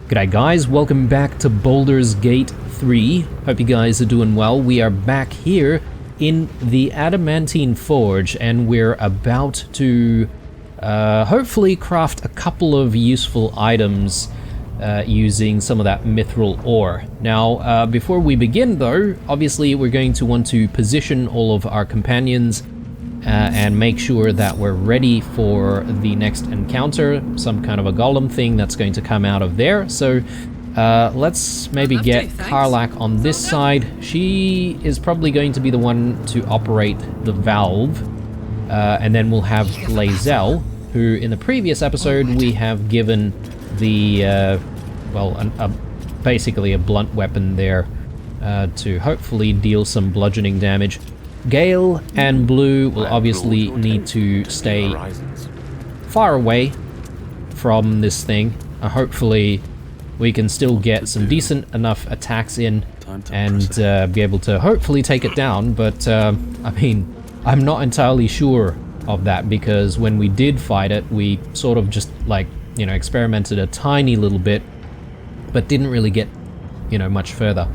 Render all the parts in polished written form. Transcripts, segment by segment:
G'day guys, welcome back to Baldur's Gate 3. Hope you guys are doing well. We are back here in the Adamantine Forge and we're about to hopefully craft a couple of useful items using some of that mithril ore. Now, before we begin though, obviously we're going to want to position all of our companions and make sure that we're ready for the next encounter, some kind of a golem thing that's going to come out of there. So let's maybe get Karlach on this side. She is probably going to be the one to operate the valve, and then we'll have Lae'zel, who in the previous episode we have given the, basically a blunt weapon there to hopefully deal some bludgeoning damage. Gale and Blue will obviously need to stay far away from this thing. Hopefully we can still get some decent enough attacks in and be able to hopefully take it down, but I mean, I'm not entirely sure of that because when we did fight it, we sort of just like, you know, experimented a tiny little bit, but didn't really get, you know, much further.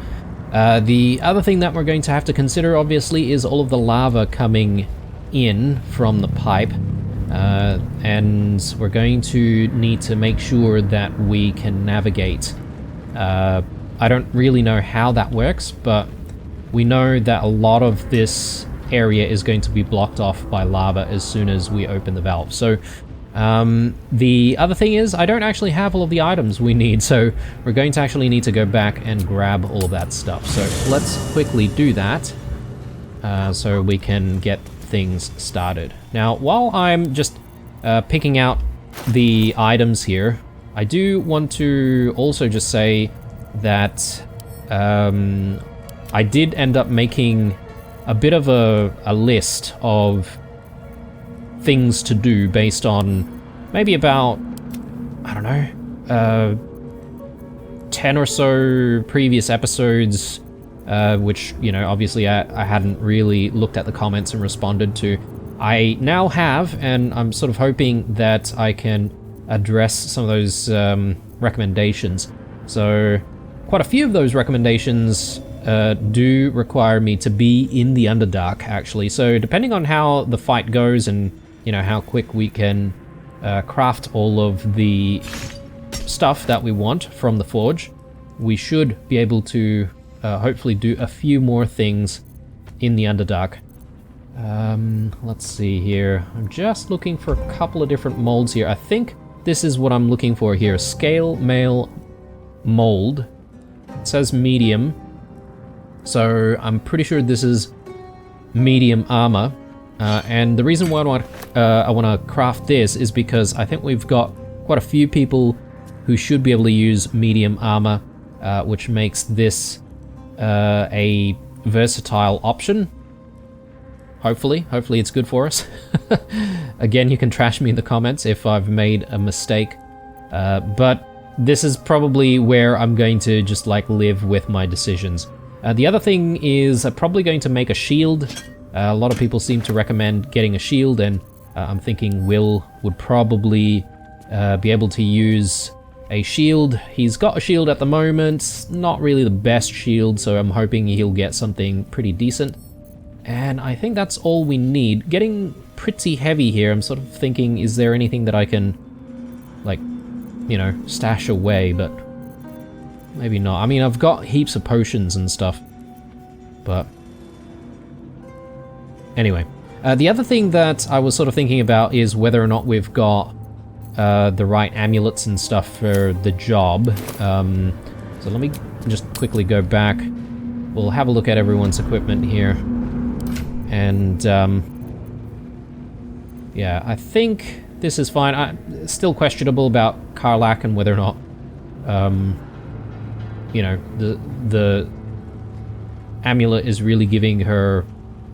The other thing that we're going to have to consider, obviously, is all of the lava coming in from the pipe. And we're going to need to make sure that we can navigate. I don't really know how that works, but we know that a lot of this area is going to be blocked off by lava as soon as we open the valve. So the other thing is I don't actually have all of the items we need, so we're going to actually need to go back and grab all of that stuff. So let's quickly do that so we can get things started. Now, while I'm just picking out the items here, I do want to also just say that I did end up making a bit of a list of things to do based on maybe about, I don't know, 10 or so previous episodes, which, you know, obviously I hadn't really looked at the comments and responded to. I now have, and I'm sort of hoping that I can address some of those recommendations. So quite a few of those recommendations do require me to be in the Underdark, actually. So depending on how the fight goes and, you know, how quick we can craft all of the stuff that we want from the forge, we should be able to hopefully do a few more things in the Underdark. Let's see here. I'm just looking for a couple of different molds here. I think this is what I'm looking for here. Scale mail mold. It says medium. So I'm pretty sure this is medium armor. And the reason why I want to craft this is because I think we've got quite a few people who should be able to use medium armor, which makes this a versatile option. Hopefully it's good for us. Again, you can trash me in the comments if I've made a mistake, but this is probably where I'm going to just like live with my decisions. The other thing is I'm probably going to make a shield. A lot of people seem to recommend getting a shield, and I'm thinking Will would probably be able to use a shield. He's got a shield at the moment, not really the best shield, so I'm hoping he'll get something pretty decent. And I think that's all we need. Getting pretty heavy here. I'm sort of thinking, is there anything that I can, like, you know, stash away, but maybe not. I mean, I've got heaps of potions and stuff, but anyway, the other thing that I was sort of thinking about is whether or not we've got the right amulets and stuff for the job. So let me just quickly go back. We'll have a look at everyone's equipment here. And yeah, I think this is fine. It's still questionable about Karlach and whether or not, you know, the amulet is really giving her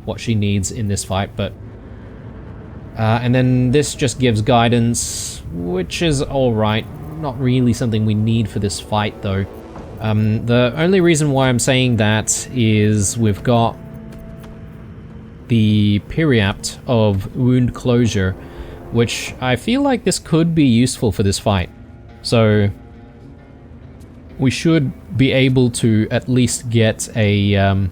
what she needs in this fight, but and then this just gives guidance, which is alright. Not really something we need for this fight though. The only reason why I'm saying that is we've got the Periapt of Wound Closure, which I feel like this could be useful for this fight. So we should be able to at least get a,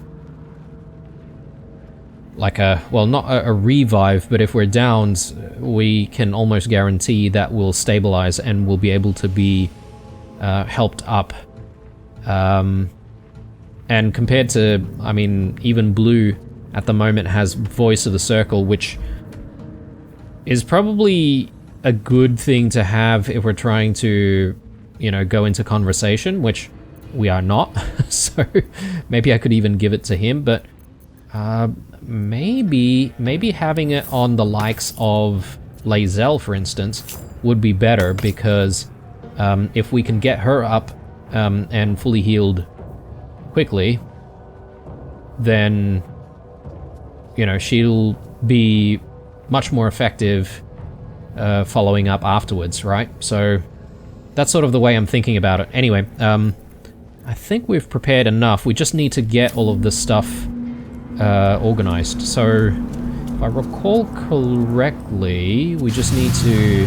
like a, well, not a revive, but if we're downed, we can almost guarantee that we'll stabilize and we'll be able to be helped up. And compared to, I mean, even Blue at the moment has Voice of the Circle, which is probably a good thing to have if we're trying to, you know, go into conversation, which we are not. So maybe I could even give it to him, but maybe having it on the likes of Lae'zel, for instance, would be better, because if we can get her up and fully healed quickly, then, you know, she'll be much more effective following up afterwards, right? So that's sort of the way I'm thinking about it. Anyway, I think we've prepared enough. We just need to get all of this stuff organized. So if I recall correctly, we just need to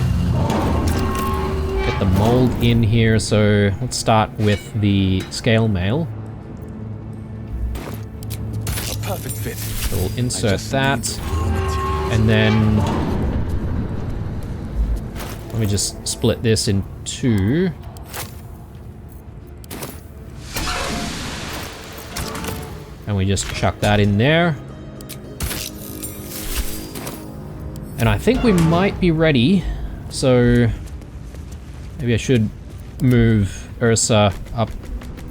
get the mold in here. So let's start with the scale mail. Perfect fit. So we'll insert that, and then let me just split this in two. And we just chuck that in there. And I think we might be ready, so maybe I should move Ursa up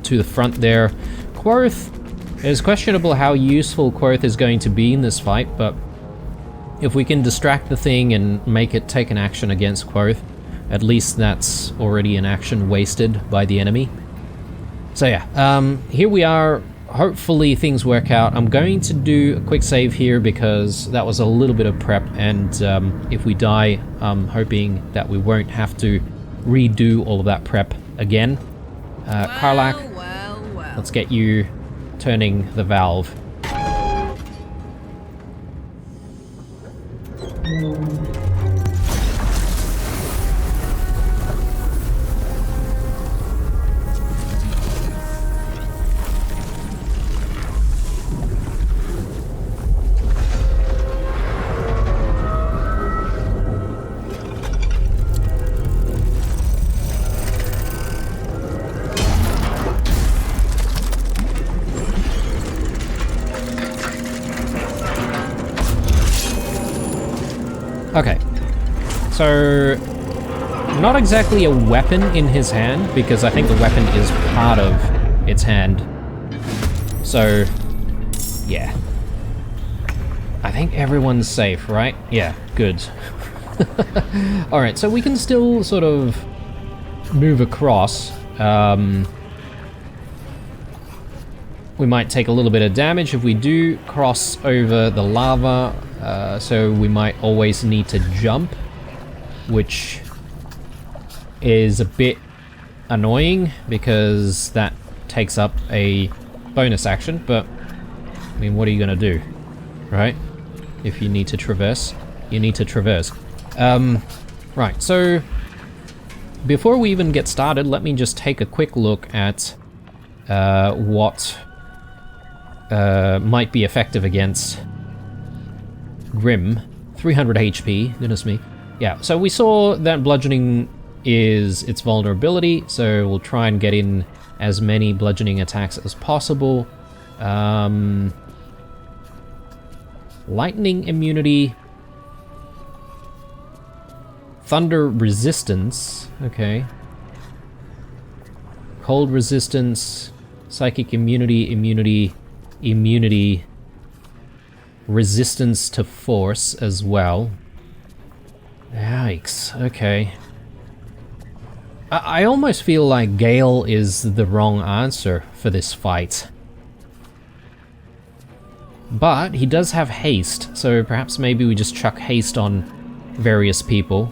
to the front there. Quoth, it's questionable how useful Quoth is going to be in this fight, but if we can distract the thing and make it take an action against Quoth, at least that's already an action wasted by the enemy. So yeah, here we are. Hopefully things work out. I'm going to do a quick save here because that was a little bit of prep, and if we die, I'm hoping that we won't have to redo all of that prep again. Karlach, let's get you turning the valve. Okay, so not exactly a weapon in his hand, because I think the weapon is part of its hand. So, yeah. I think everyone's safe, right? Yeah, good. Alright, so we can still sort of move across. We might take a little bit of damage if we do cross over the lava. So we might always need to jump, which is a bit annoying because that takes up a bonus action, but I mean, what are you gonna do, right? If you need to traverse, you need to traverse. Right, so before we even get started, let me just take a quick look at what might be effective against Grim. 300 HP, goodness me. Yeah, so we saw that bludgeoning is its vulnerability, so we'll try and get in as many bludgeoning attacks as possible. Lightning immunity. Thunder resistance, okay. Cold resistance, psychic immunity, immunity. Resistance to force as well. Yikes, okay. I almost feel like Gale is the wrong answer for this fight. But he does have haste, so perhaps maybe we just chuck haste on various people.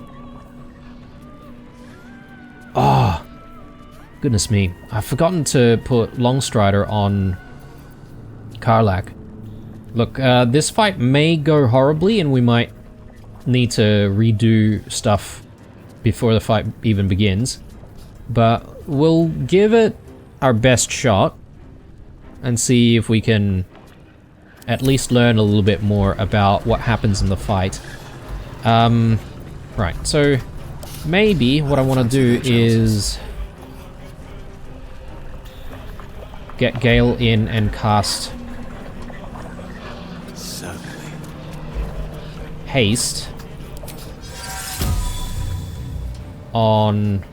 Oh, goodness me. I've forgotten to put Longstrider on Karlach. Look, this fight may go horribly and we might need to redo stuff before the fight even begins. But we'll give it our best shot and see if we can at least learn a little bit more about what happens in the fight. Right, so maybe what I want to do is get Gale in and cast haste on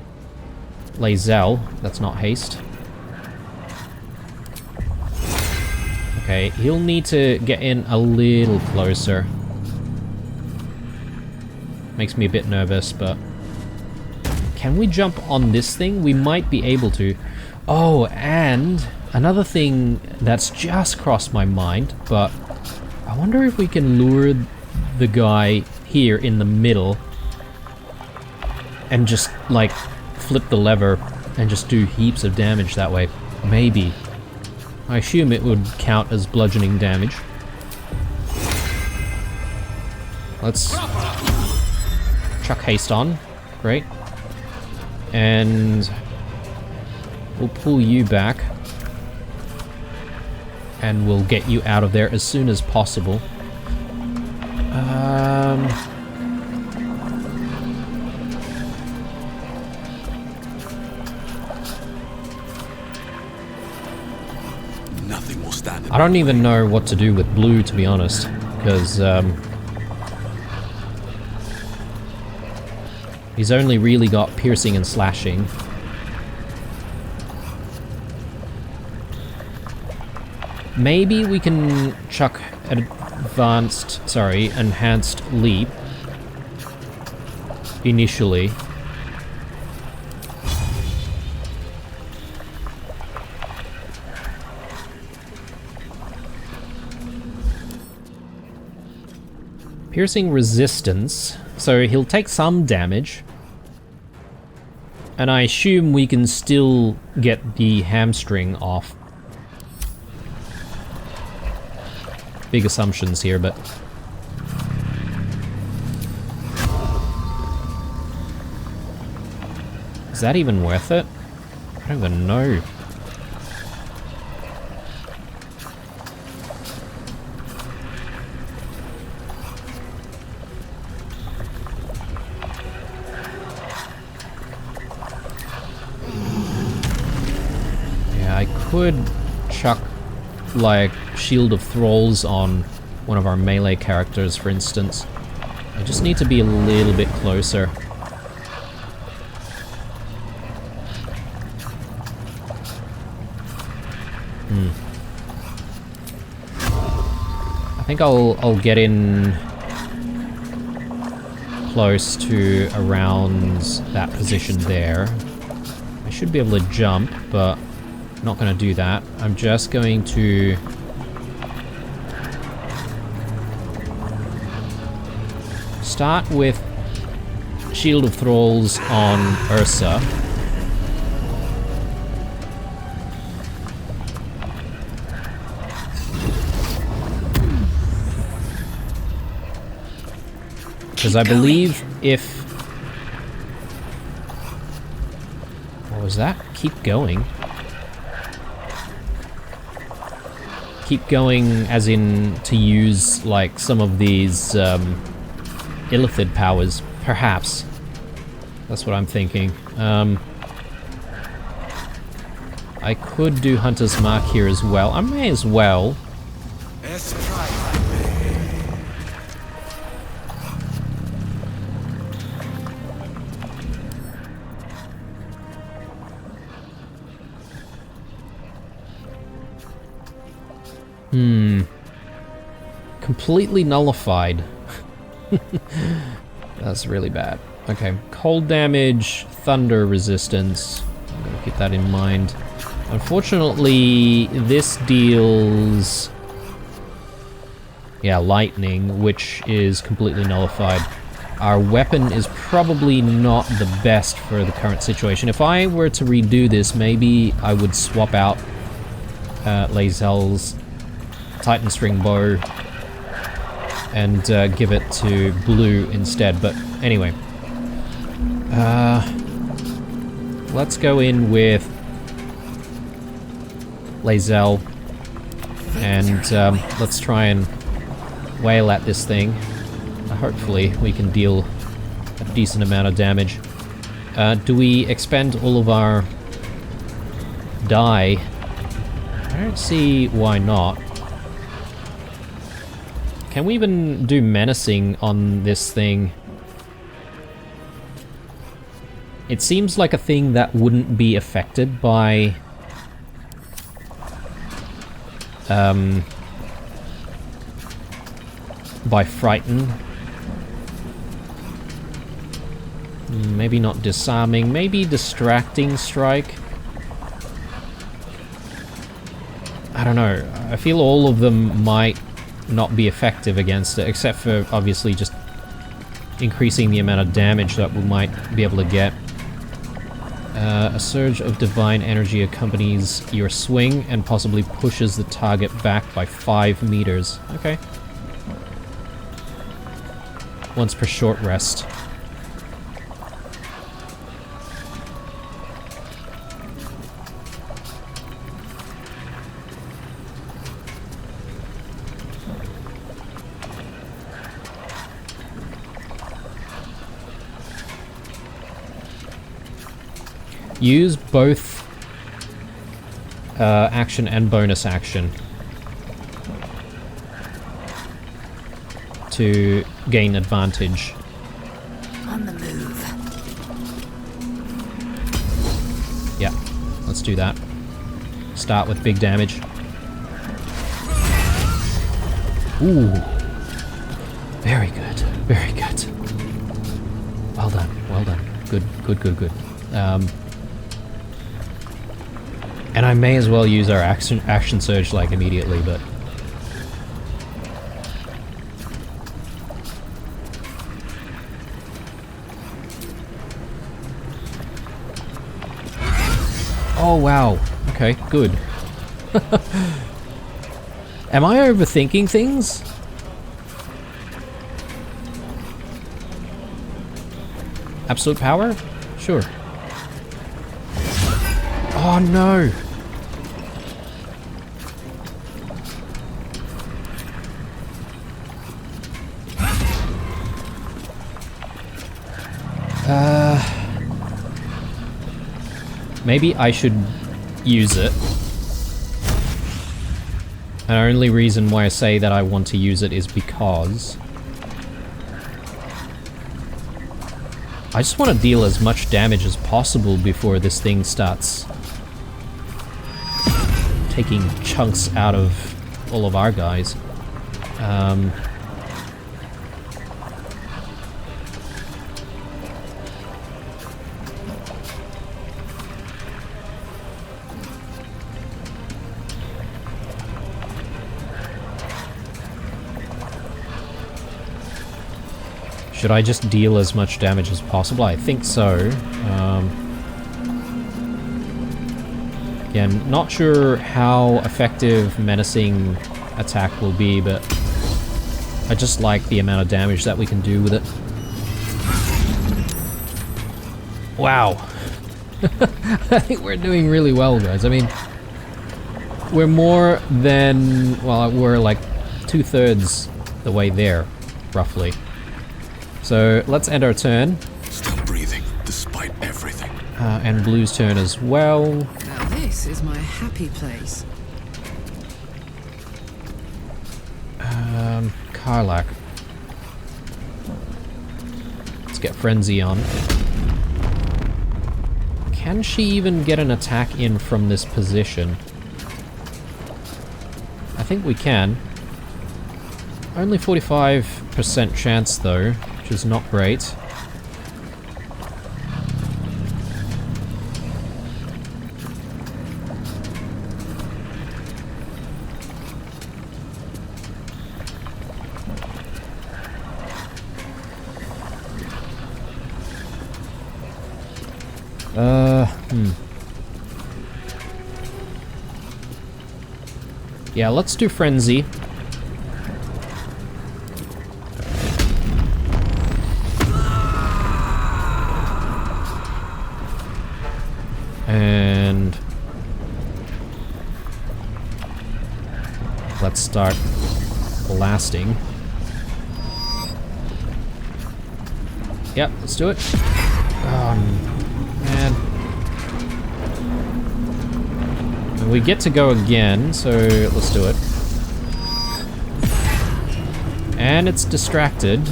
Lae'zel. That's not haste. Okay, he'll need to get in a little closer. Makes me a bit nervous, but... Can we jump on this thing? We might be able to. Oh, and another thing that's just crossed my mind, but I wonder if we can lure the guy here in the middle and just, like, flip the lever and just do heaps of damage that way. Maybe. I assume it would count as bludgeoning damage. Let's chuck haste on. Great. And we'll pull you back. And we'll get you out of there as soon as possible. Nothing will stand. I don't even know what to do with blue, to be honest, because he's only really got piercing and slashing. Maybe we can chuck enhanced leap initially. Piercing resistance, so he'll take some damage. And I assume we can still get the hamstring off. Big assumptions here, but... Is that even worth it? I don't even know. Yeah, I could chuck, like, Shield of Thralls on one of our melee characters, for instance. I just need to be a little bit closer. I think I'll get in close to around that position there. I should be able to jump, but I'm not going to do that. I'm just going to start with Shield of Thralls on Ursa. Because I believe if... What was that? Keep going. Keep going as in to use, like, some of these illithid powers, perhaps. That's what I'm thinking. I could do Hunter's Mark here as well. I may as well. Let's try. Completely nullified. That's really bad. Okay, cold damage, thunder resistance. I'm gonna keep that in mind. Unfortunately, this deals... yeah, lightning, which is completely nullified. Our weapon is probably not the best for the current situation. If I were to redo this, maybe I would swap out Lae'zel's Titan String Bow and give it to blue instead, but anyway. Let's go in with Lae'zel, and let's try and wail at this thing. Hopefully we can deal a decent amount of damage. Do we expend all of our die? I don't see why not. Can we even do menacing on this thing? It seems like a thing that wouldn't be affected by frighten. Maybe not disarming, maybe distracting strike. I don't know. I feel all of them might not be effective against it, except for obviously just increasing the amount of damage that we might be able to get. A surge of divine energy accompanies your swing and possibly pushes the target back by 5 meters. Okay. Once per short rest. Use both action and bonus action to gain advantage. On the move. Yeah, let's do that. Start with big damage. Ooh. Very good, very good. Well done, well done. Good, good, good, good. And I may as well use our action surge like immediately, but oh wow. Okay, good. Am I overthinking things? Absolute power? Sure. Oh no! Maybe I should use it. And the only reason why I say that I want to use it is because I just want to deal as much damage as possible before this thing starts taking chunks out of all of our guys. Should I just deal as much damage as possible? I think so. Again, not sure how effective menacing attack will be, but I just like the amount of damage that we can do with it. Wow. I think we're doing really well, guys. I mean, we're more than, well, we're like 2/3 the way there, roughly. So let's end our turn. Still breathing, despite everything. And Blue's turn as well. Now this is my happy place. Karlak. Let's get Frenzy on. Can she even get an attack in from this position? I think we can. Only 45% chance though, which is not great. Yeah, let's do Frenzy. And let's start blasting. Yep, let's do it. Oh, man. And we get to go again, so let's do it. And it's distracted.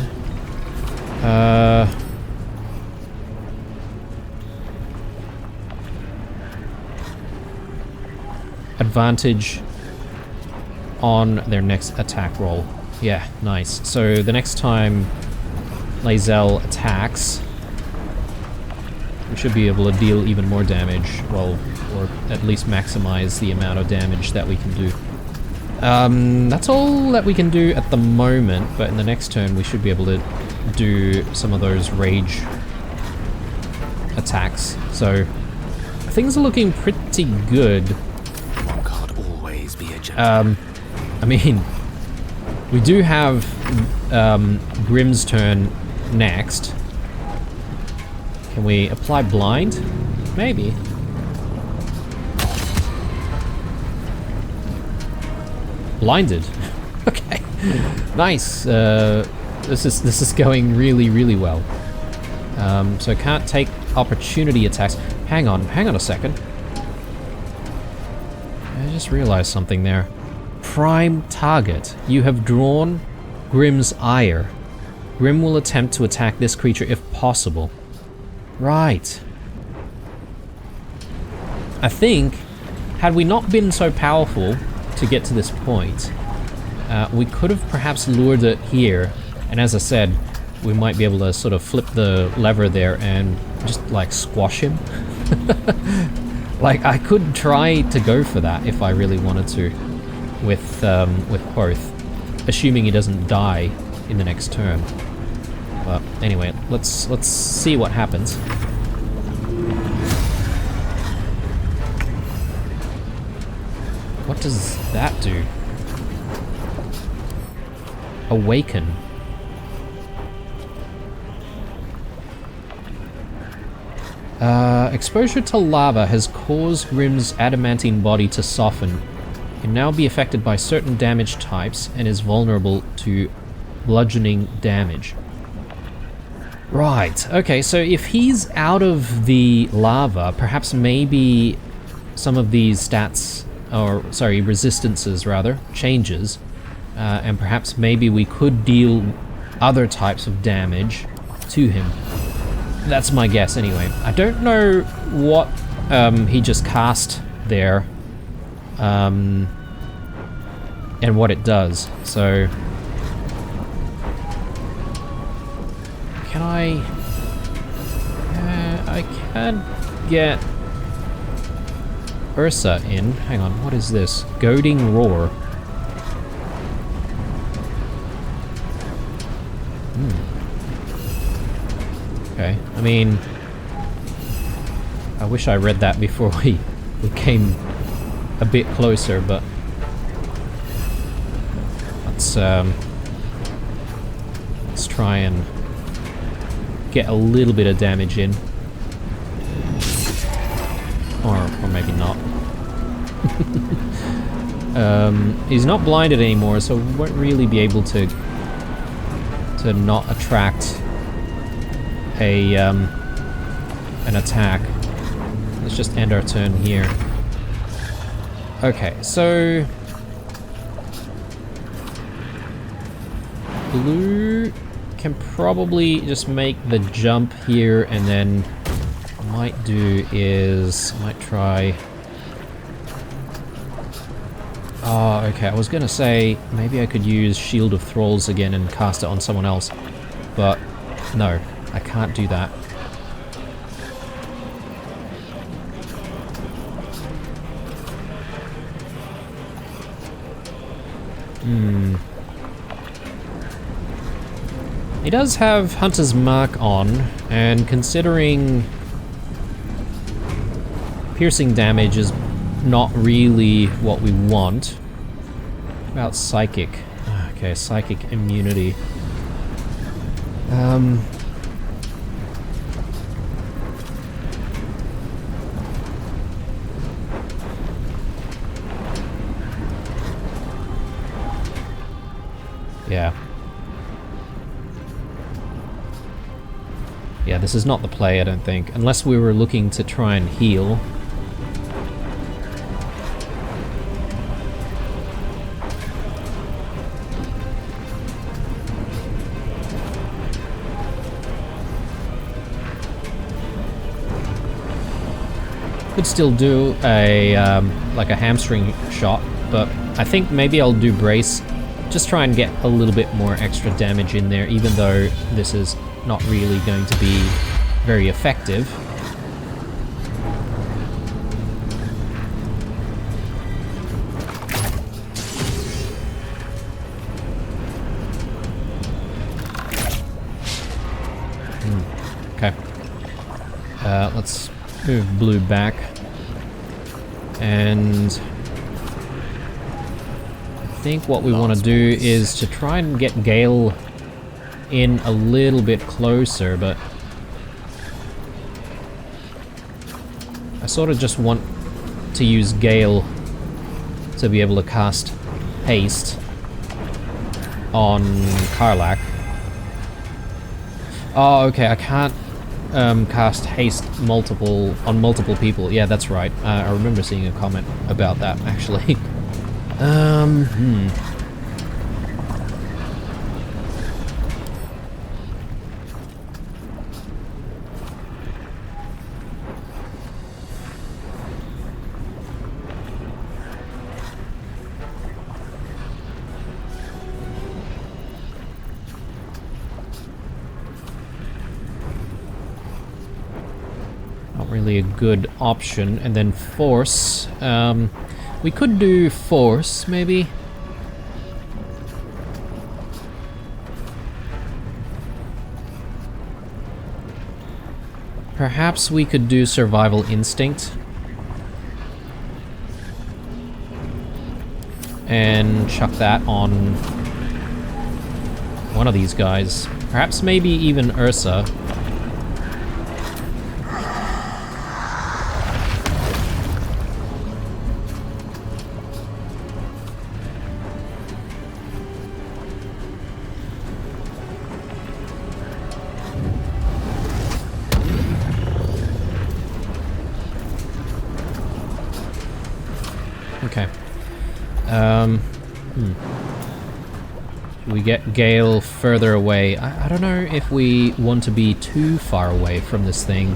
Advantage on their next attack roll. Yeah, nice. So the next time Lae'zel attacks, we should be able to deal even more damage. Well, or at least maximize the amount of damage that we can do. That's all that we can do at the moment, but in the next turn we should be able to do some of those rage attacks. So things are looking pretty good. One can't always be a gentleman. I mean, we do have Grimm's turn next. Can we apply blind? Maybe. Blinded. Okay. Nice. This is going really well. So can't take opportunity attacks. Hang on a second. I just realized something there. Prime target. You have drawn Grimm's ire. Grimm will attempt to attack this creature if possible. Right. I think, had we not been so powerful to get to this point, we could have perhaps lured it here, and as I said, we might be able to sort of flip the lever there and just like squash him. Like, I could try to go for that if I really wanted to, with both, assuming he doesn't die in the next turn. But anyway, let's see what happens. What does that do? Awaken. Exposure to lava has caused Grimm's adamantine body to soften. Can now be affected by certain damage types and is vulnerable to bludgeoning damage. Right, okay, so if he's out of the lava, perhaps maybe some of these stats, or sorry, resistances rather, changes, and perhaps maybe we could deal other types of damage to him. That's my guess anyway. I don't know what he just cast there, and what it does, so... Can I can get Ursa in. Hang on, what is this? Goading Roar. Okay, I mean, I wish I read that before we came a bit closer, but let's try and get a little bit of damage in. Or maybe not. He's not blinded anymore, so we won't really be able to not attract an attack. Let's just end our turn here. Okay, so blue can probably just make the jump here, and then what I might do is I might try... Oh, okay, I was gonna say maybe I could use Shield of Thralls again and cast it on someone else, but no, I can't do that. He does have Hunter's Mark on, and considering piercing damage is not really what we want. What about Psychic? Okay, Psychic immunity. Yeah. Yeah, this is not the play, I don't think. Unless we were looking to try and heal. Could still do a like a hamstring shot, but I think maybe I'll do brace. Just try and get a little bit more extra damage in there, even though this is not really going to be very effective. Okay. Let's move blue back. And I think what we want to do is to try and get Gale in a little bit closer, but I sort of just want to use Gale to be able to cast haste on Karlach. Oh, okay, I can't cast haste on multiple people. Yeah, that's right. I remember seeing a comment about that, actually. Really a good option. And then force, we could do force maybe. Perhaps we could do survival instinct and chuck that on one of these guys, perhaps maybe even Ursa. Okay. We get Gale further away. I don't know if we want to be too far away from this thing,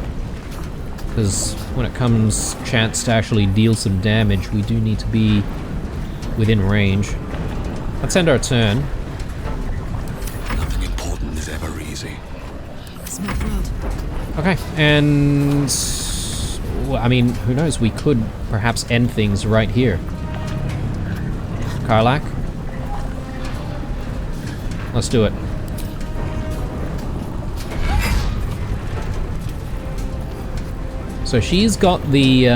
because when it comes chance to actually deal some damage, we do need to be within range. Let's end our turn. Nothing important is ever easy. It's my blood. Okay, and well, I mean, who knows? We could perhaps end things right here. Karlach? Let's do it. So she's got the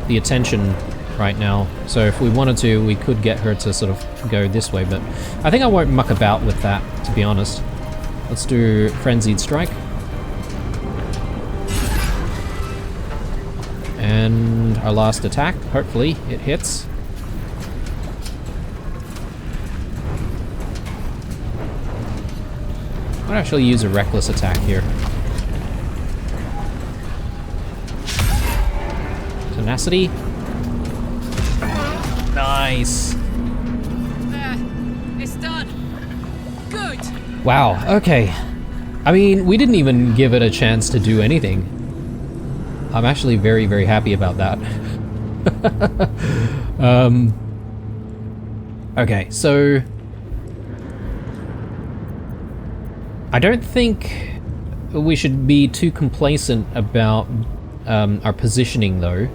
attention right now. So if we wanted to, we could get her to sort of go this way, but I think I won't muck about with that, to be honest. Let's do Frenzied Strike. And our last attack, hopefully it hits. I'd actually use a reckless attack here. Tenacity. Nice. There. It's done. Good. Wow, okay. I mean, we didn't even give it a chance to do anything. I'm actually very, very happy about that. Okay, so I don't think we should be too complacent about our positioning, though,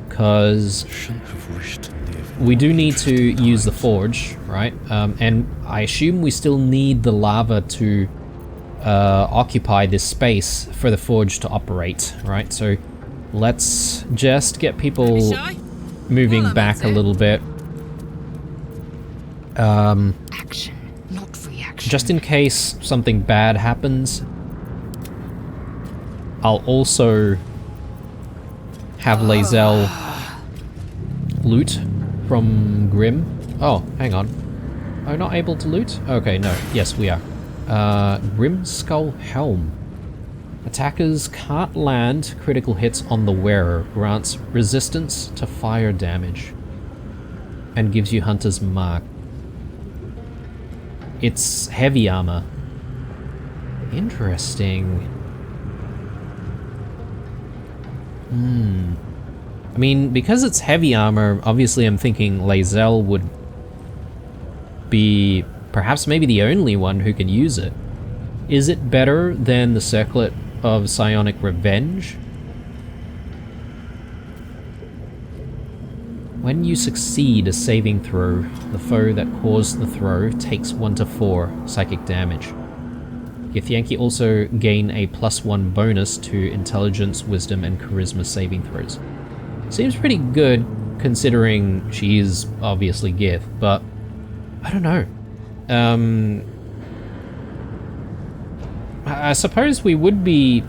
because we do need to use the forge, right? And I assume we still need the lava to occupy this space for the forge to operate, right? So let's just get people moving back a little bit. Action, not reaction. Just in case something bad happens, I'll also have Lae'zel loot from Grim Oh, hang on. Oh, not able to loot? Okay, no. Yes, we are. Grim Skull Helm. Attackers can't land critical hits on the wearer. Grants resistance to fire damage. And gives you Hunter's Mark. It's heavy armor. Interesting. I mean, because it's heavy armor, obviously I'm thinking Lae'zel would be perhaps maybe the only one who can use it. Is it better than the Circlet of Psionic Revenge? When you succeed a saving throw, the foe that caused the throw takes 1 to 4 psychic damage. Githyanki also gain a +1 bonus to Intelligence, Wisdom, and Charisma saving throws. Seems pretty good considering she is obviously Gith, but I don't know. I suppose we would be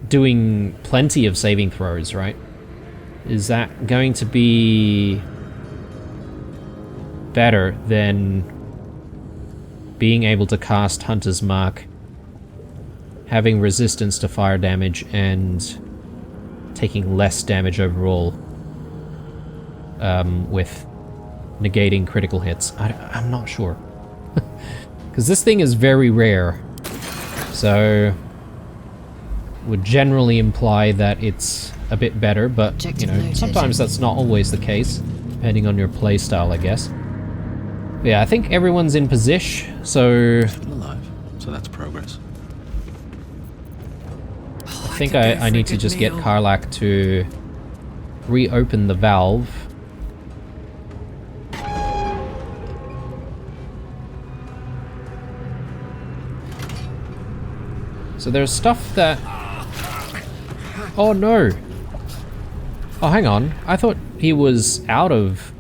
doing plenty of saving throws, right? Is that going to be better than being able to cast Hunter's Mark, having resistance to fire damage, and taking less damage overall with negating critical hits? I'm not sure. Because this thing is very rare, so would generally imply that it's a bit better, but you know, sometimes that's not always the case, depending on your playstyle, I guess. But yeah, I think everyone's in position, so Still alive, so that's progress. I think I need to just get Karlak to reopen the valve. So there's stuff that... Oh no! Oh, hang on. I thought he was out of...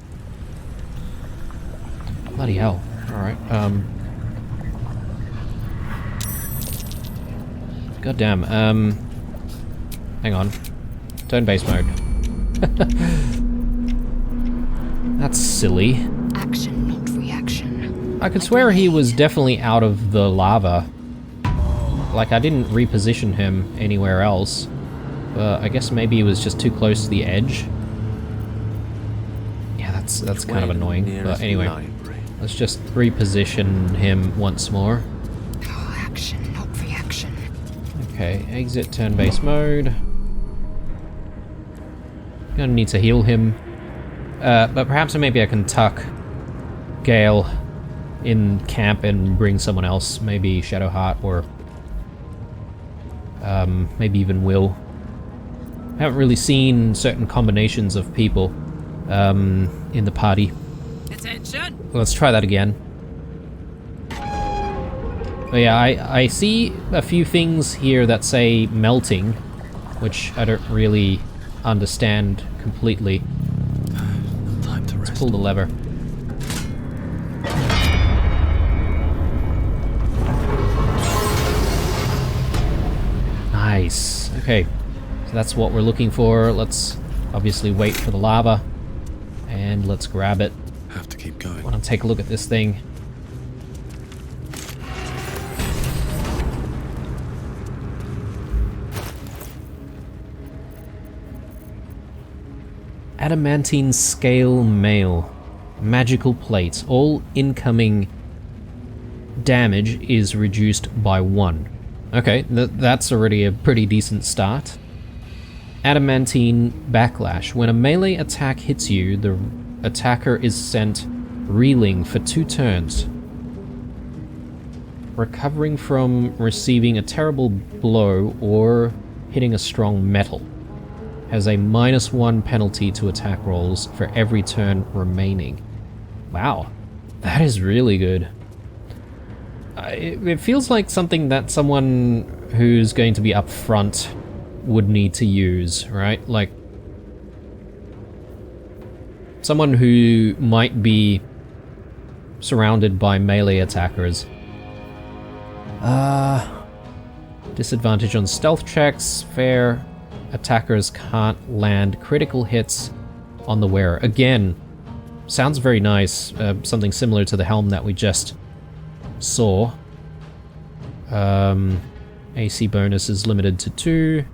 Bloody hell. Alright, goddamn, hang on. Turn-based mode. That's silly. Action, not reaction. I could swear he was definitely out of the lava. Like, I didn't reposition him anywhere else. But I guess maybe he was just too close to the edge. Yeah, that's kind of annoying. But anyway, let's just reposition him once more. Oh, action, not reaction. Okay, exit turn-based mode. Gonna need to heal him. But perhaps maybe I can tuck Gale in camp and bring someone else. Maybe Shadowheart or maybe even Will. I haven't really seen certain combinations of people in the party. Attention! Let's try that again. But yeah, I see a few things here that say melting, which I don't really understand completely. No time to rest. Let's pull the lever. Nice. Okay, so that's what we're looking for. Let's obviously wait for the lava, and let's grab it. Have to keep going. I want to take a look at this thing. Adamantine scale mail. Magical plate. All incoming damage is reduced by 1. Okay, that's already a pretty decent start. Adamantine backlash. When a melee attack hits you, the attacker is sent reeling for 2 turns. Recovering from receiving a terrible blow or hitting a strong metal. Has a -1 penalty to attack rolls for every turn remaining. Wow, that is really good. It feels like something that someone who's going to be up front would need to use, right? Like, someone who might be surrounded by melee attackers. Disadvantage on stealth checks, fair. Attackers can't land critical hits on the wearer. Again, sounds very nice. Something similar to the helm that we just saw. AC bonus is limited to 2.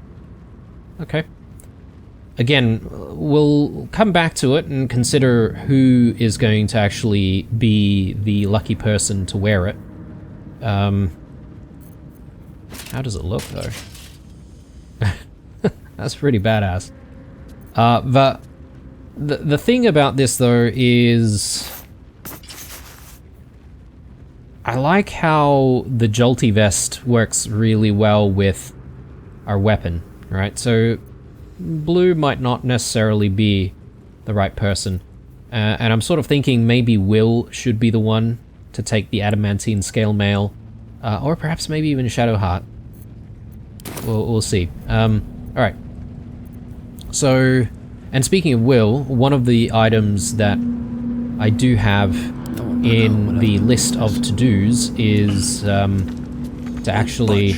Okay. Again, we'll come back to it and consider who is going to actually be the lucky person to wear it. How does it look, though? That's pretty badass. But the thing about this, though, is I like how the Jolty Vest works really well with our weapon, right? So Blue might not necessarily be the right person. And I'm sort of thinking maybe Will should be the one to take the Adamantine Scale Mail. Or perhaps maybe even Shadowheart. We'll see. Alright. So, and speaking of Will, one of the items that I do have in the list of to-dos is to actually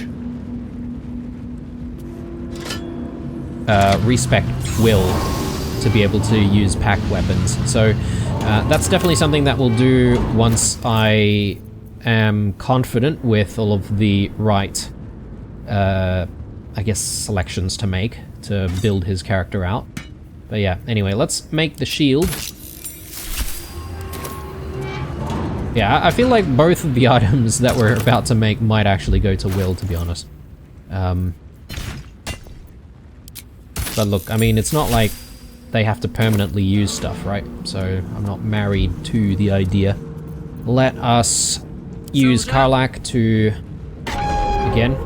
respec Will to be able to use packed weapons. So that's definitely something that we'll do once I am confident with all of the right, I guess, selections to make to build his character out. But yeah, anyway, let's make the shield. Yeah, I feel like both of the items that we're about to make might actually go to Will, to be honest. But look, I mean, it's not like they have to permanently use stuff, right? So I'm not married to the idea. Let us use Karlach to, again,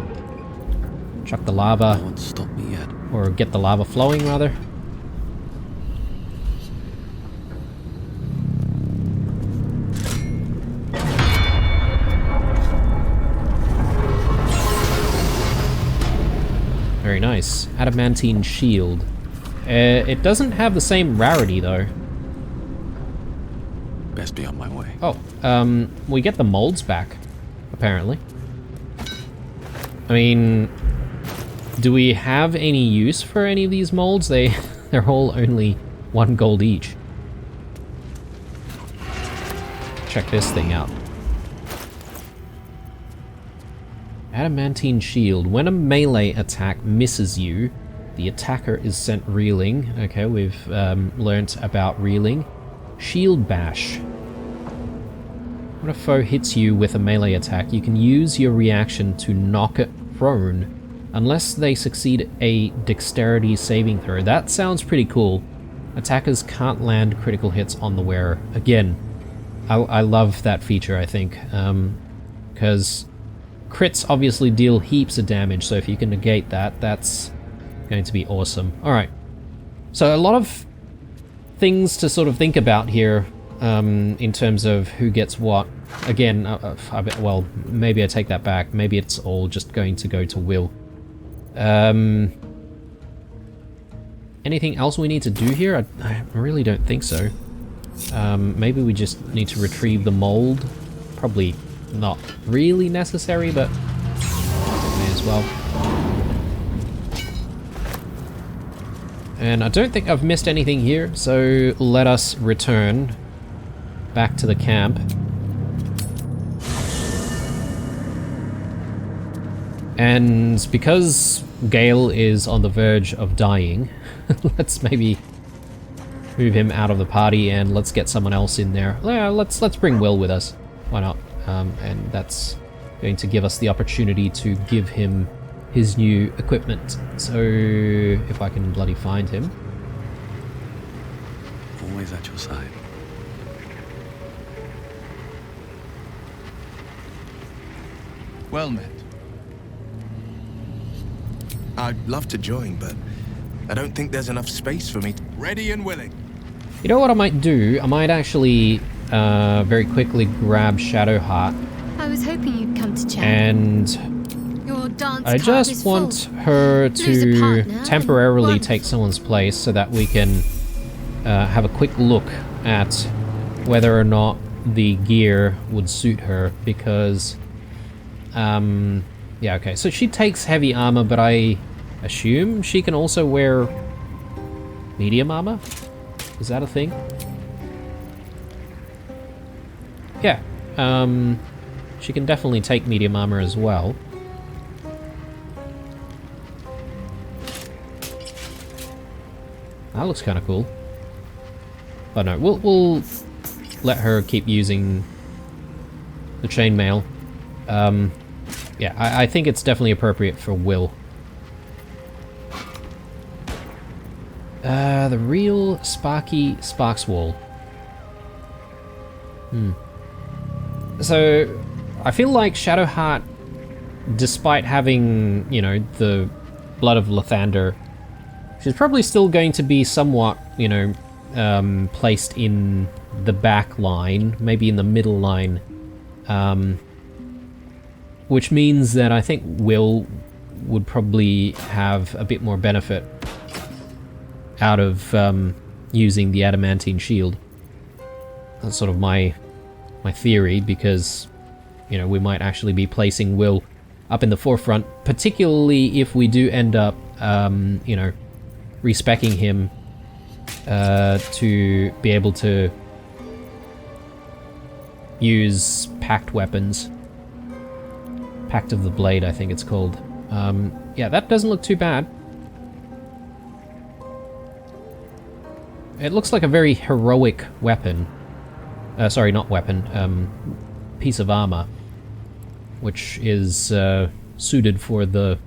chuck the lava, No one's stopped me yet. or get the lava flowing, rather. Very nice. Adamantine shield. It doesn't have the same rarity, though. Best be on my way. Oh, we get the molds back, apparently. I mean, do we have any use for any of these molds? They're all only 1 gold each. Check this thing out. Adamantine shield. When a melee attack misses you, the attacker is sent reeling. Okay, we've learnt about reeling. Shield bash. When a foe hits you with a melee attack, you can use your reaction to knock it prone, unless they succeed a dexterity saving throw. That sounds pretty cool. Attackers can't land critical hits on the wearer. Again, I love that feature, I think, because crits obviously deal heaps of damage, so if you can negate that, that's going to be awesome. Alright, so a lot of things to sort of think about here in terms of who gets what. Again, well, maybe I take that back. Maybe it's all just going to go to Will. Anything else we need to do here? I really don't think so. Maybe we just need to retrieve the mold. Probably not really necessary, but may as well. And I don't think I've missed anything here, so let us return back to the camp. And because Gale is on the verge of dying, let's maybe move him out of the party and let's get someone else in there. Yeah, let's bring Will with us. Why not? And that's going to give us the opportunity to give him his new equipment. So if I can bloody find him. Always at your side. Well met. I'd love to join, but I don't think there's enough space for me. Ready and willing. You know what I might do? I might actually very quickly grab Shadowheart. I was hoping you'd come to chat. And Your dance I card just is want full. her Lose to a partner temporarily and take someone's place so that we can have a quick look at whether or not the gear would suit her, because yeah, okay, so she takes heavy armor, but I assume she can also wear medium armor? Is that a thing? Yeah. She can definitely take medium armor as well. That looks kind of cool. But no, we'll let her keep using the chainmail. Yeah, I think it's definitely appropriate for Will. The real Sparky Sparkswall. So, I feel like Shadowheart, despite having, you know, the blood of Lathander, she's probably still going to be somewhat, you know, placed in the back line, maybe in the middle line. Which means that I think Will would probably have a bit more benefit out of using the Adamantine shield. That's sort of my theory, because, you know, we might actually be placing Will up in the forefront, particularly if we do end up, you know, respeccing him to be able to use packed weapons. Pact of the Blade, I think it's called. Yeah, that doesn't look too bad. It looks like a very heroic weapon. Sorry, not weapon. Piece of armor. Which is suited for the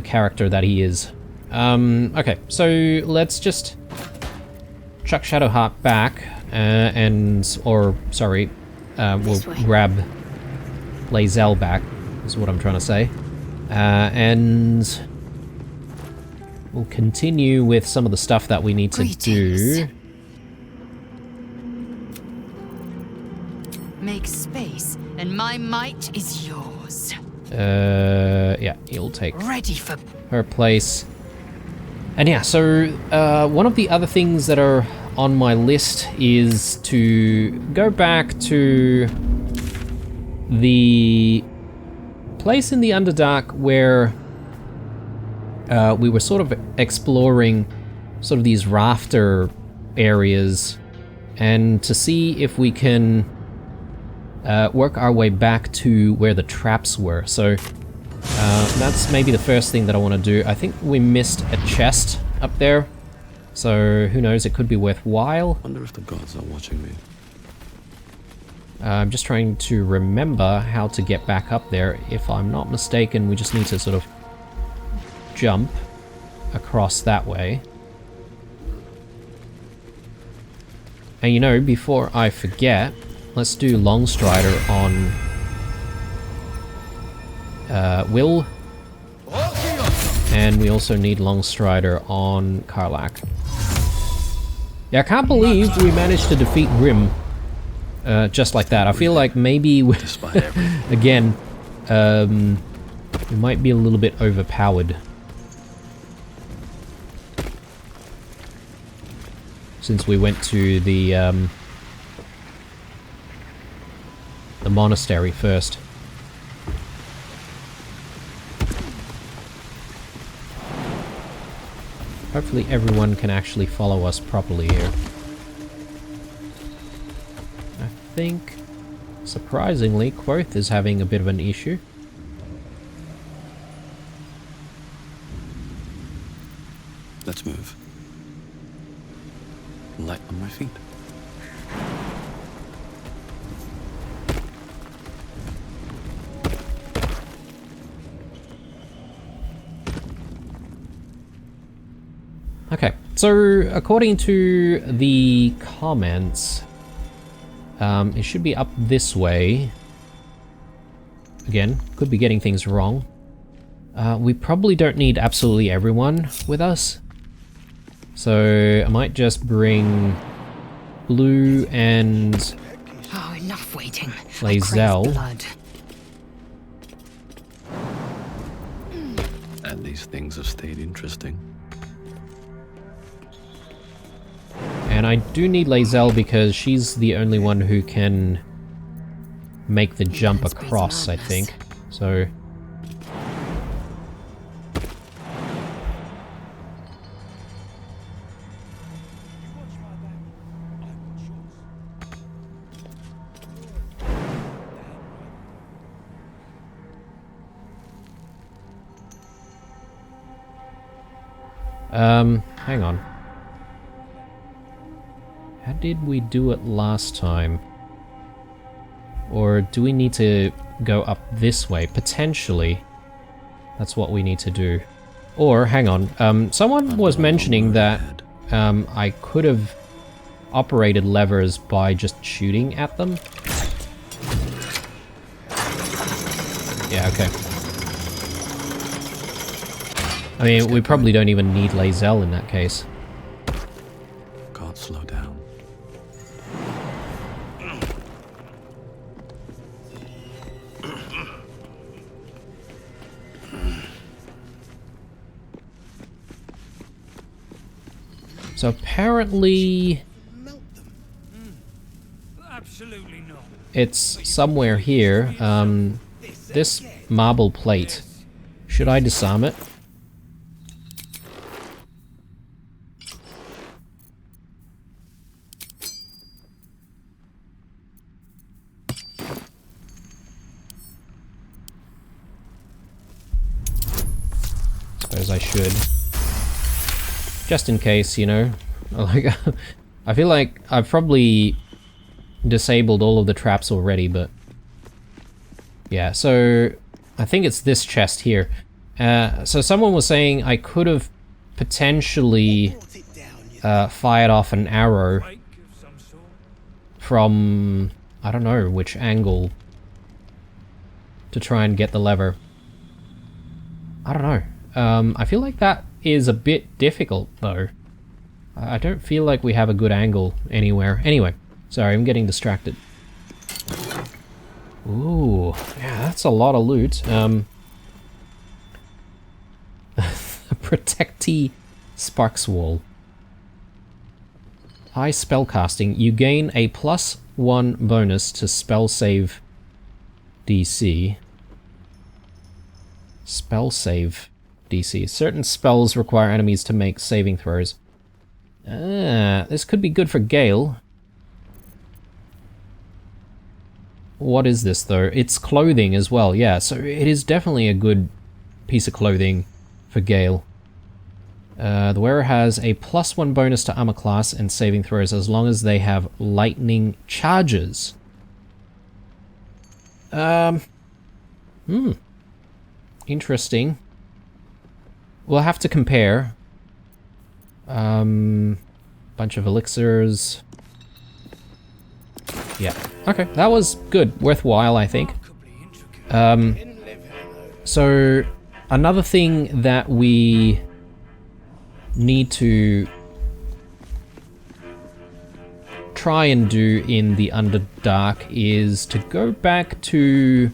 character that he is. Okay, so let's just chuck Shadowheart back, we'll grab Lae'zel back, is what I'm trying to say. And we'll continue with some of the stuff that we need to do. Make space, and my might is yours. Yeah, you'll take Ready for her place. And yeah, so one of the other things that are on my list is to go back to the place in the Underdark where we were sort of exploring sort of these rafter areas, and to see if we can work our way back to where the traps were. So that's maybe the first thing that I want to do. I think we missed a chest up there, so who knows, it could be worthwhile. Wonder if the gods are watching me. I'm just trying to remember how to get back up there. If I'm not mistaken, we just need to sort of jump across that way. And you know, before I forget, let's do Longstrider on Will. And we also need Longstrider on Karlach. Yeah, I can't believe we managed to defeat Grim just like that. I feel like maybe, again, we might be a little bit overpowered. Since we went to the monastery first. Hopefully everyone can actually follow us properly here. I think, surprisingly, Quoth is having a bit of an issue. Let's move. Light on my feet. Okay, so according to the comments, it should be up this way. Again, could be getting things wrong. We probably don't need absolutely everyone with us. So I might just bring Blue and Oh, enough waiting. Lae'zel. And these things have stayed interesting. And I do need Lae'zel because she's the only one who can make the jump across, I think. So Hang on. How did we do it last time? Or do we need to go up this way? Potentially. That's what we need to do. Or, hang on, someone was mentioning that I could have operated levers by just shooting at them. Yeah, okay. I mean, we probably don't even need Lae'zel in that case. Can't slow down. So apparently Absolutely not. it's somewhere here. This marble plate. Should I disarm it? Suppose I should. Just in case, you know. Like, I feel like I've probably disabled all of the traps already, but yeah, so I think it's this chest here. So someone was saying I could have potentially fired off an arrow from, I don't know which angle, to try and get the lever. I don't know. I feel like that is a bit difficult, though. I don't feel like we have a good angle anywhere. Anyway, sorry, I'm getting distracted. Ooh, yeah, that's a lot of loot. Protectee Sparks Wall. High spellcasting. You gain a +1 bonus to spell save DC. Spell save DC. Certain spells require enemies to make saving throws. This could be good for Gale. What is this, though? It's clothing as well, yeah, so it is definitely a good piece of clothing for Gale. The wearer has a +1 bonus to armor class and saving throws as long as they have lightning charges. Interesting. We'll have to compare. Bunch of elixirs. Yeah. Okay, that was good. Worthwhile, I think. So, another thing that we need to try and do in the Underdark is to go back to,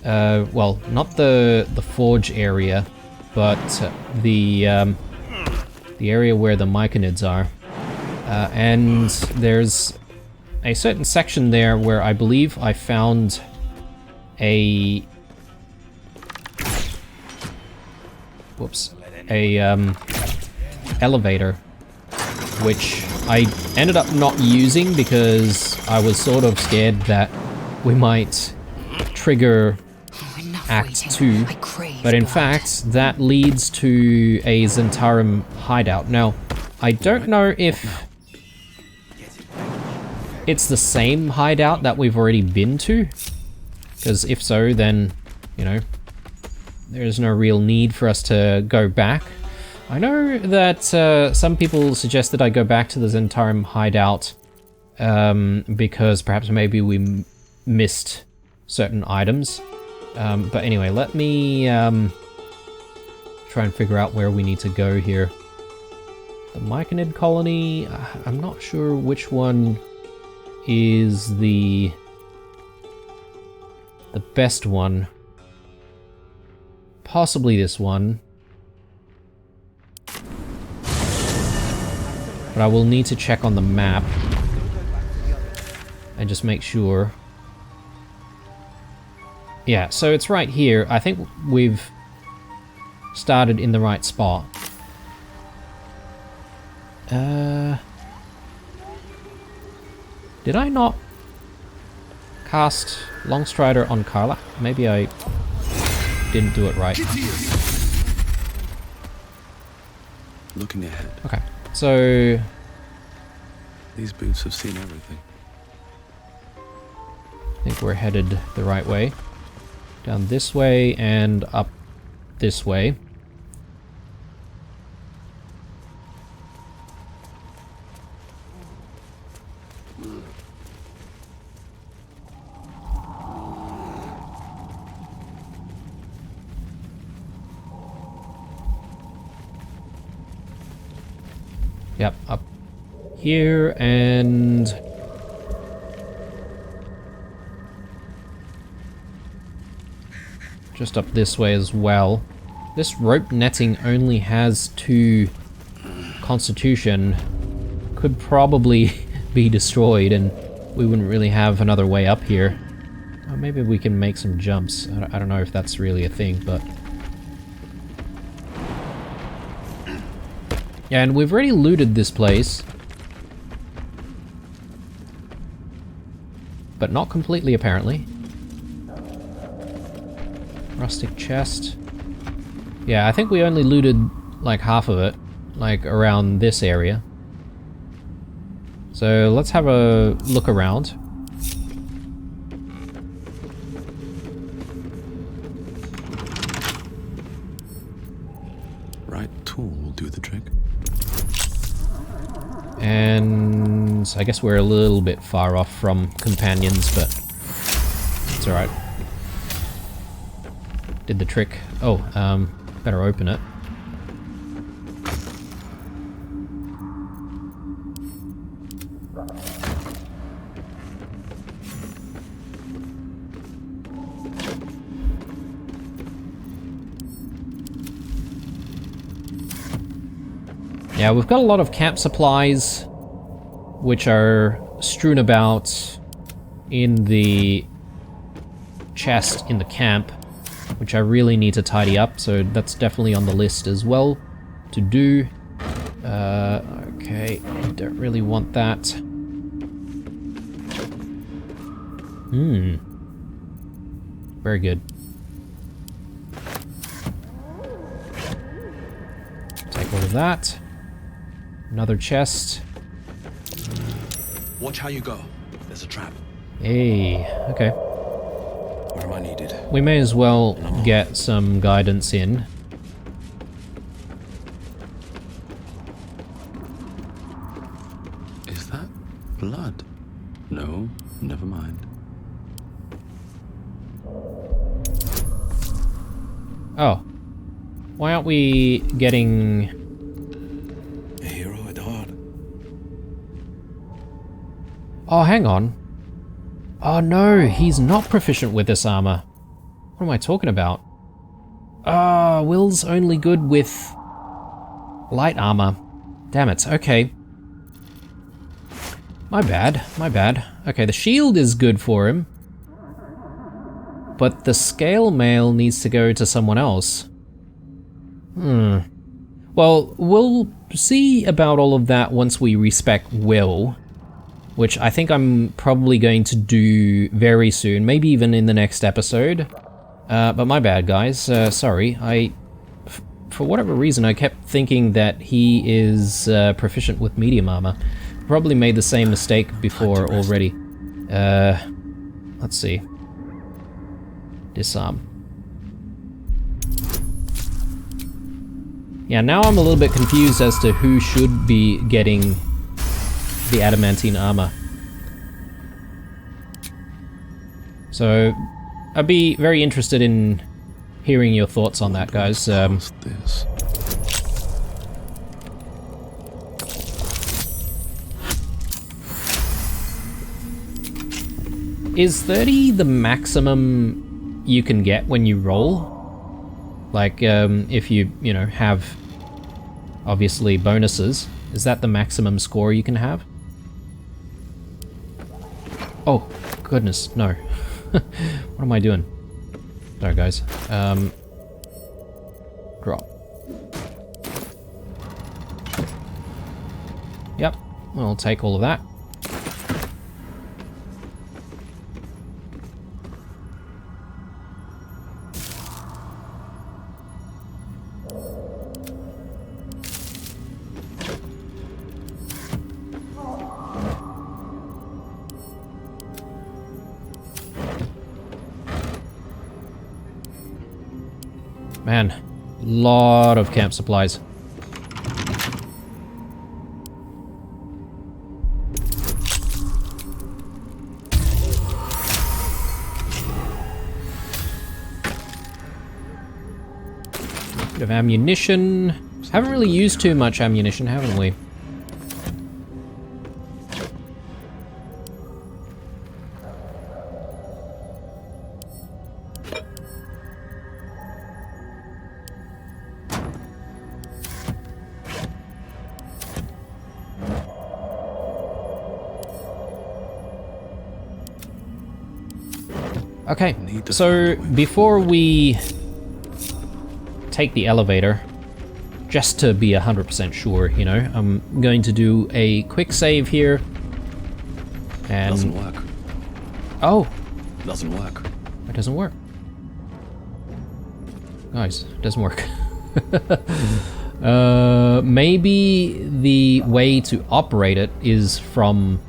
well, not the forge area, but the area where the Myconids are. And there's a certain section there where I believe I found a elevator, which I ended up not using because I was sort of scared that we might trigger Act 2, but in fact that leads to a Zentarum hideout. Now, I don't know if it's the same hideout that we've already been to, because if so, then, you know, there's no real need for us to go back. I know that some people suggested I go back to the Zentarum hideout because perhaps maybe we missed certain items. But anyway, let me try and figure out where we need to go here. The Myconid colony, I'm not sure which one is the best one. Possibly this one. But I will need to check on the map and just make sure. Yeah, so it's right here. I think we've started in the right spot. Did I not cast Longstrider on Karlach? Maybe I didn't do it right. looking ahead. Okay, so These boots have seen everything. I think we're headed the right way. Down this way and up this way. Yep, up here and just up this way as well. This rope netting only has 2 constitution. Could probably be destroyed and we wouldn't really have another way up here. Or maybe we can make some jumps. I don't know if that's really a thing, but... Yeah, and we've already looted this place. But not completely, apparently. Rustic chest. Yeah, I think we only looted like half of it, like around this area. So let's have a look around. Right tool will do the trick. And I guess we're a little bit far off from companions, but it's alright. Did the trick. Oh, better open it. Yeah, we've got a lot of camp supplies, which are strewn about in the chest in the camp, which I really need to tidy up, so that's definitely on the list as well to do. Okay, I don't really want that. Very good. Take all of that. Another chest. Watch how you go. There's a trap. Hey, okay. Where am I needed? We may as well get some guidance in. Is that blood? No, never mind. Oh. Why aren't we getting... A hero at heart. Oh, hang on. Oh no, he's not proficient with this armor. What am I talking about? Ah, Will's only good with light armor. Damn it, okay. My bad, my bad. Okay, the shield is good for him. But the scale mail needs to go to someone else. Well, we'll see about all of that once we respec Will, which I think I'm probably going to do very soon, maybe even in the next episode. But my bad, guys. Sorry. For whatever reason, I kept thinking that he is proficient with medium armor. Probably made the same mistake before already. Let's see. Disarm. Yeah, now I'm a little bit confused as to who should be getting the adamantine armor. So, I'd be very interested in hearing your thoughts on that, guys. What's this? Is 30 the maximum you can get when you roll? Like, if you know, have, obviously, bonuses. Is that the maximum score you can have? Oh, goodness, no. What am I doing? Sorry, guys. Drop. Yep, I'll take all of that. Man, lot of camp supplies. Bit of ammunition. Haven't really used too much ammunition, haven't we? Okay, so before we take the elevator, just to be 100% sure, you know, I'm going to do a quick save here. And Doesn't work. oh, Doesn't work. it doesn't work. Guys, it doesn't work. Maybe the way to operate it is from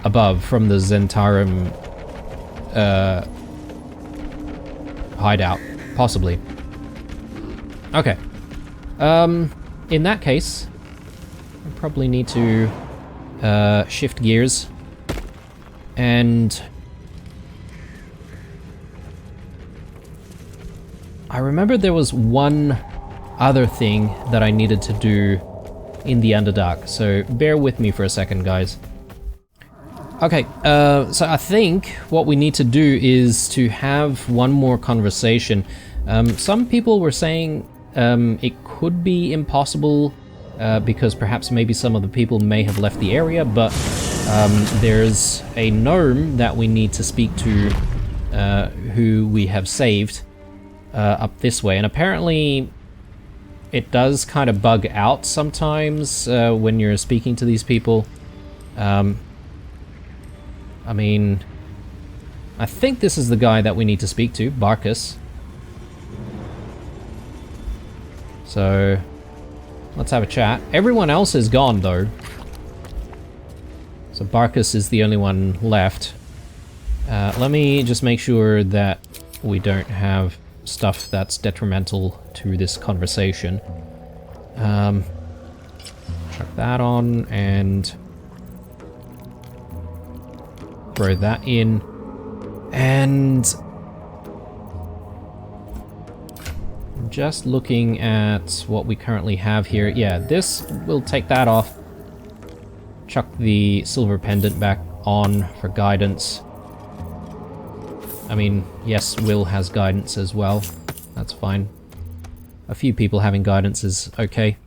above, from the Zentarum hideout, possibly. Okay. In that case, I probably need to shift gears and I remember there was one other thing that I needed to do in the Underdark, so bear with me for a second, guys. Okay, so I think what we need to do is to have one more conversation. Some people were saying it could be impossible because perhaps maybe some of the people may have left the area, but there's a gnome that we need to speak to who we have saved up this way, and apparently it does kind of bug out sometimes when you're speaking to these people. I mean, I think this is the guy that we need to speak to, Barkus. So, let's have a chat. Everyone else is gone, though. So Barkus is the only one left. Let me just make sure that we don't have stuff that's detrimental to this conversation. Chuck that on and throw that in, and I'm just looking at what we currently have here. Yeah, this, we'll take that off. Chuck the silver pendant back on for guidance. I mean, yes, Will has guidance as well. That's fine. A few people having guidance is okay.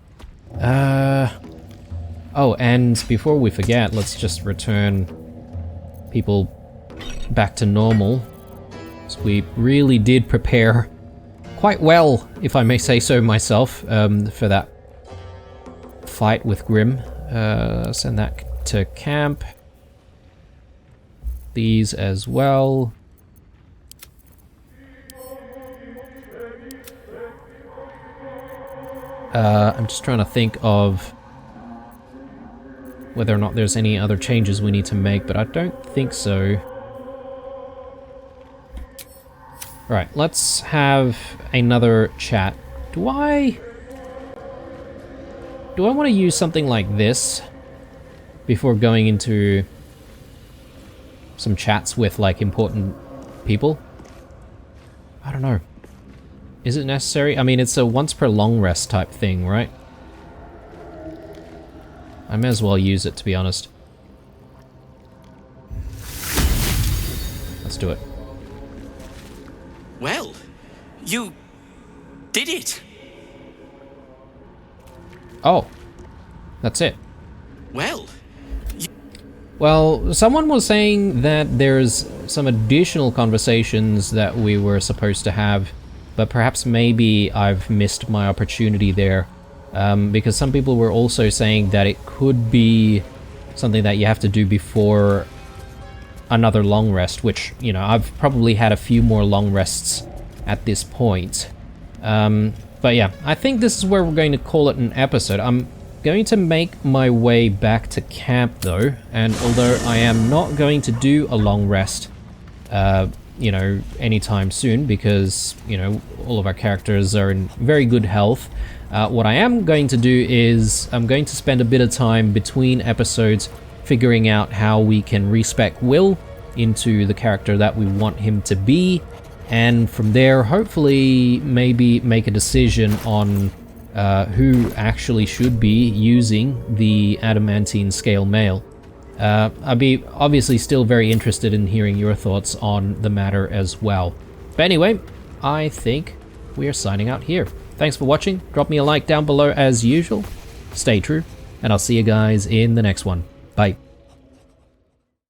Oh, and before we forget, let's just return people back to normal. So we really did prepare quite well, if I may say so myself, for that fight with Grim. Send that to camp. These as well. I'm just trying to think of whether or not there's any other changes we need to make, but I don't think so. Alright, let's have another chat. Do I want to use something like this before going into some chats with, like, important people? I don't know. Is it necessary? I mean, it's a once per long rest type thing, right? I may as well use it, to be honest. Let's do it. Well, you did it. Oh, that's it. Well, Well, someone was saying that there's some additional conversations that we were supposed to have, but perhaps maybe I've missed my opportunity there. Because some people were also saying that it could be something that you have to do before another long rest, which, you know, I've probably had a few more long rests at this point. But yeah, I think this is where we're going to call it an episode. I'm going to make my way back to camp though, and although I am not going to do a long rest you know, anytime soon because, you know, all of our characters are in very good health. What I am going to do is I'm going to spend a bit of time between episodes figuring out how we can respec Will into the character that we want him to be, and from there hopefully maybe make a decision on who actually should be using the Adamantine scale mail. I'd be obviously still very interested in hearing your thoughts on the matter as well. But anyway, I think we are signing out here. Thanks for watching. Drop me a like down below as usual. Stay true, and I'll see you guys in the next one. Bye.